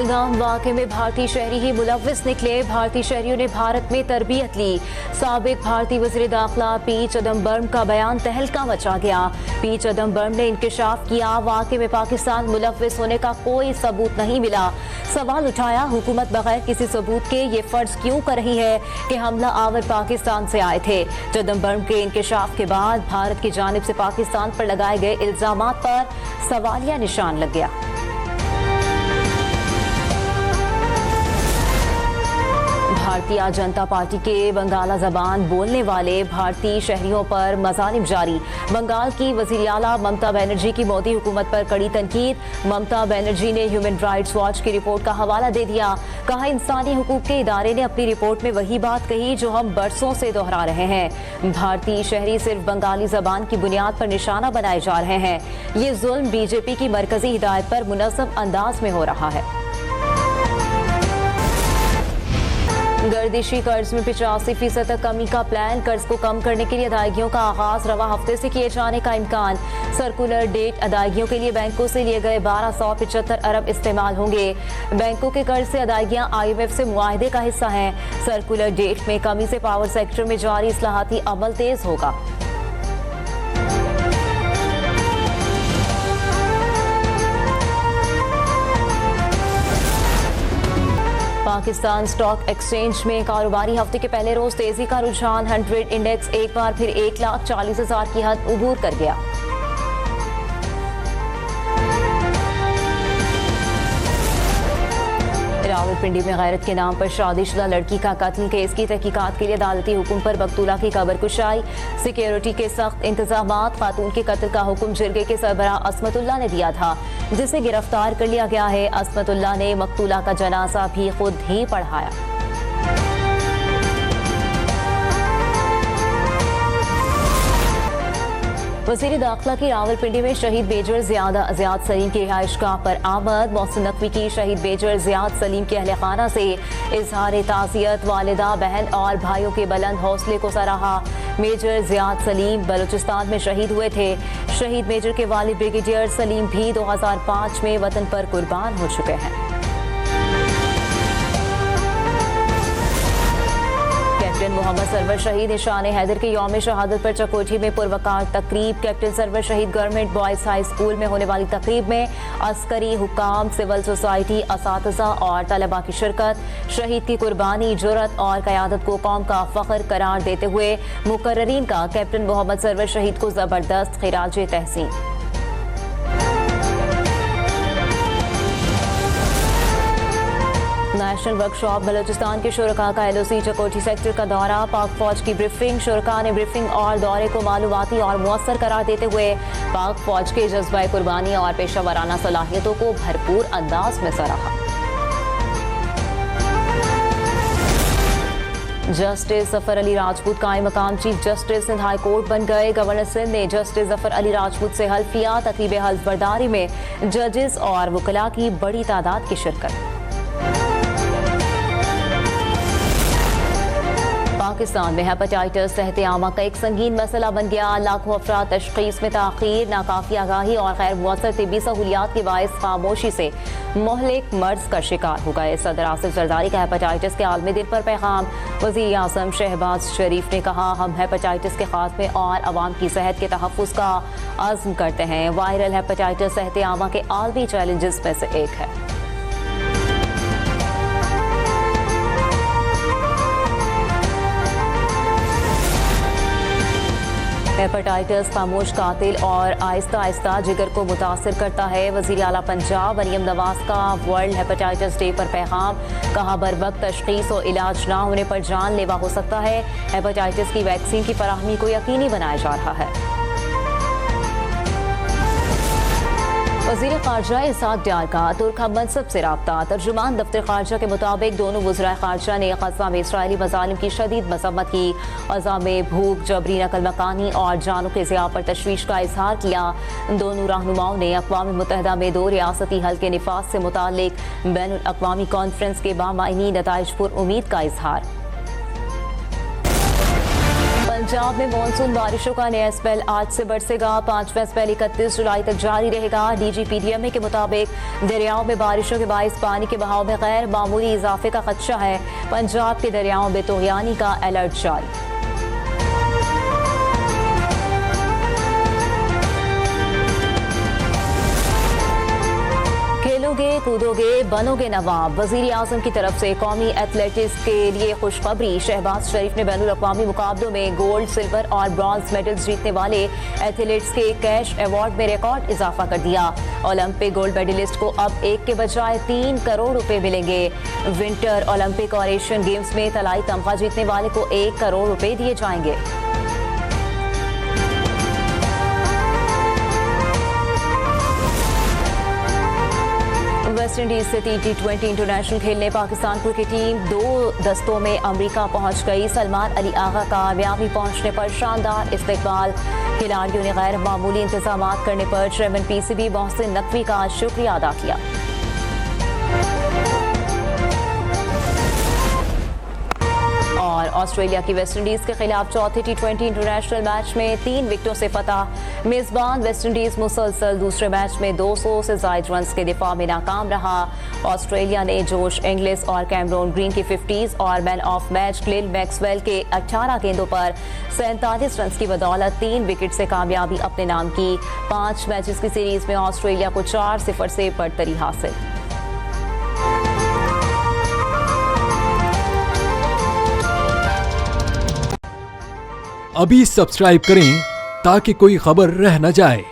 गुमनाम वाक़े में भारतीय शहरी ही मुलव्विस निकले। भारतीय शहरियों ने भारत में तरबियत ली। साबिक भारतीय वज़ीर दाखिला पी चिदम्बरम का बयान तहलका मचा गया। पी चिदम्बरम ने इंकशाफ किया, वाक़े में पाकिस्तान मुलव्विस होने का कोई सबूत नहीं मिला। सवाल उठाया, हुकूमत बगैर किसी सबूत के ये फर्ज क्यों कर रही है कि हमला आवर पाकिस्तान से आए थे। चिदम्बरम के इंकशाफ के बाद भारत की जानिब से पाकिस्तान पर लगाए गए इल्जामात पर सवालिया निशान लग गया। भारतीय जनता पार्टी के बंगाला जबान बोलने वाले भारतीय शहरियों पर मज़ालिम जारी। बंगाल की वज़ीर आला ममता बनर्जी की मोदी हुकूमत पर कड़ी तनकीद। ममता बनर्जी ने ह्यूमन राइट्स वॉच की रिपोर्ट का हवाला दे दिया। कहा, इंसानी हुकूक के इदारे ने अपनी रिपोर्ट में वही बात कही जो हम बरसों से दोहरा रहे हैं। भारतीय शहरी सिर्फ बंगाली जबान की बुनियाद पर निशाना बनाए जा रहे हैं। ये जुल्म बीजेपी की मरकजी हिदायत पर मुनज़्ज़म अंदाज में हो रहा है। गर्दिशी कर्ज में 85% तक कमी का प्लान। कर्ज को कम करने के लिए अदायगियों का आगाज रवा हफ्ते से किए जाने का इम्कान। सर्कुलर डेट अदायगियों के लिए बैंकों से लिए गए 1275 अरब इस्तेमाल होंगे। बैंकों के कर्ज से अदायगियां IMF से मुआहदे का हिस्सा हैं। सर्कुलर डेट में कमी से पावर सेक्टर में जारी इस्लाहाती अमल तेज होगा। पाकिस्तान स्टॉक एक्सचेंज में कारोबारी हफ्ते के पहले रोज तेजी का रुझान। 100 इंडेक्स एक बार फिर 1,40,000 की हद उबूर कर गया। रावलपिंडी में गैरत के नाम पर शादीशुदा लड़की का कत्ल केस की तहकीकात के लिए अदालती हुक्म पर बकतूला की कबर कुशाई। सिक्योरिटी के सख्त इंतजामात। खातून के कत्ल का हुक्म जिरगे के सरबराह असमतुल्ला ने दिया था, जिसे गिरफ्तार कर लिया गया है। असमतुल्ला ने मकतूला का जनाजा भी खुद ही पढ़ाया। वज़ीर दाखिला की रावलपिंडी में शहीद मेजर ज़ियाद सलीम की रिहाइशगाह पर आमद। मोहसिन नकवी की शहीद मेजर ज़ियाद सलीम के अहले खाना से इजहार ताज़ियत। वालिदा, बहन और भाइयों के बुलंद हौसले को सराहा। मेजर ज़ियाद सलीम बलूचिस्तान में शहीद हुए थे। शहीद मेजर के वालिद ब्रिगेडियर सलीम भी 2005 में वतन पर कुर्बान हो चुके हैं। कैप्टन मोहम्मद सरवर शहीद निशान हैदर के यौम शहादत पर चकोठी में पुरवकार तकरीब। कैप्टन सरवर शहीद गवर्नमेंट बॉयज हाई स्कूल में होने वाली तकरीब में अस्करी, हुकाम, सिविल सोसाइटी, असातिज़ा और तलबा की शिरकत। शहीद की कुर्बानी, जुर्रत और क़यादत को कौम का फ़ख्र करार देते हुए मुकर्ररीन का कैप्टन मोहम्मद सरवर शहीद को ज़बरदस्त खिराज तहसीन। National workshop. बलूचिस्तान के शुरका का LOC चकोठी सेक्टर का दौरा। पाक फौज की ब्रीफिंग। शुरका ने ब्रीफिंग और दौरे को मालूमाती और मुअस्सर करार देते हुए पाक फौज के जज्बा कुर्बानी और पेशा वराना सलाहियतों को भरपूर अंदाज में सराहा। जस्टिस जफर अली राजपूत कायम मकाम chief justice Sindh high court बन गए। गवर्नर सिंध ने जस्टिस जफर अली राजपूत से हल्फ लिया। तकरीब हल्फ बर्दारी में जजेस और वकला की बड़ी तादाद की शिरकत। पाकिस्तान में हेपेटाइटिस सेहत आमा का एक संगीन मसला बन गया। लाखों अफराद तशखीस में ताखीर, नाकाफी आगाही और गैर मुअस्सर तिब्बी सहूलियात के बायस खामोशी से मोहलिक मर्ज का शिकार हो गए। सदर आसिफ जरदारी का हेपेटाइटिस के आलमी दिन पर पैगाम। वज़ीर आज़म शहबाज शरीफ ने कहा, हम हेपेटाइटिस के खात्मे और अवाम की सेहत के तहफ़्फ़ुज़ का अज़्म करते हैं। वायरल हेपेटाइटिस सेहत आमा के आलमी चैलेंजेस में से एक है। हेपेटाइटिस खामोश कातिल और आहिस्ता आहिस्ता जिगर को मुतासर करता है। वज़ीर आला पंजाब मरियम नवाज का वर्ल्ड हेपेटाइटिस डे पर पैगाम। कहा, बर वक्त तशख़ीस और इलाज ना होने पर जानलेवा हो सकता है। हेपेटाइटिस की वैक्सीन की फराहमी को यकीनी बनाया जा रहा है। वज़ीर ख़ारजा इसाक डार का तुर्क हम मनसब से राब्ता। तर्जुमान दफ्तर ख़ारजा के मुताबिक दोनों वज़राए ख़ारजा ने ग़ज़ा में इसराइली मज़ालिम की शदीद मज़म्मत की। ग़ज़ा में भूख, जबरी नकल मकानी और जानों के ज़िया पर तशवीश का इज़हार किया। दोनों रहनुमाओं ने अक़वाम मुत्तहिदा में 2 रियासती हल के निफाज़ से मुताल्लिक़ बैनुल अक़वामी कॉन्फ्रेंस के बामायनी नताइज पर उम्मीद का इज़हार। पंजाब में मानसून बारिशों का नया स्पेल आज से बरसेगा। 5वां स्पेल 31 जुलाई तक जारी रहेगा। DGPDMA के मुताबिक दरियाओं में बारिशों के बाइस पानी के बहाव में गैर मामूली इजाफे का खदशा है। पंजाब के दरियाओं में तूग़यानी का अलर्ट जारी। खेलोगे कूदोगे बनोगे नवाब। वज़ीर आज़म की तरफ से कौमी एथलेटिक्स के लिए खुशखबरी। शहबाज शरीफ ने बैनुल अक़वामी मुकाबलों में गोल्ड, सिल्वर और ब्रॉन्ज मेडल्स जीतने वाले एथलीट्स के कैश अवार्ड में रिकॉर्ड इजाफा कर दिया। ओलंपिक गोल्ड मेडलिस्ट को अब 1 के बजाय 3 करोड़ रुपए मिलेंगे। विंटर ओलंपिक और एशियन गेम्स में तलाई तमगा जीतने वाले को 1 करोड़ रुपए दिए जाएंगे। वेस्ट इंडीज से T20 इंटरनेशनल खेलने पाकिस्तान क्रिकेट टीम 2 दस्तों में अमेरिका पहुंच गई। सलमान अली आगा का मियामी पहुंचने पर शानदार इस्तकबाल। खिलाड़ियों ने गैर मामूली इंतजाम करने पर चेयरमैन PCB मोहसिन नकवी का शुक्रिया अदा किया। और ऑस्ट्रेलिया की वेस्ट इंडीज के खिलाफ चौथे T20 इंटरनेशनल मैच में 3 विकेटों से फतह। मेजबान वेस्ट इंडीज मुसलसल दूसरे मैच में 200 से ज्यादा रन्स के दिफा में नाकाम रहा। ऑस्ट्रेलिया ने जोश इंग्लिस और कैमरून ग्रीन की 50s और man of match Glenn Maxwell के 18 गेंदों पर 47 रन्स की बदौलत 3 विकेट से कामयाबी अपने नाम की। 5 मैचेस की सीरीज में ऑस्ट्रेलिया को 4-0 से बढ़तरी हासिल। अभी सब्सक्राइब करें ताकि कोई खबर रह न जाए।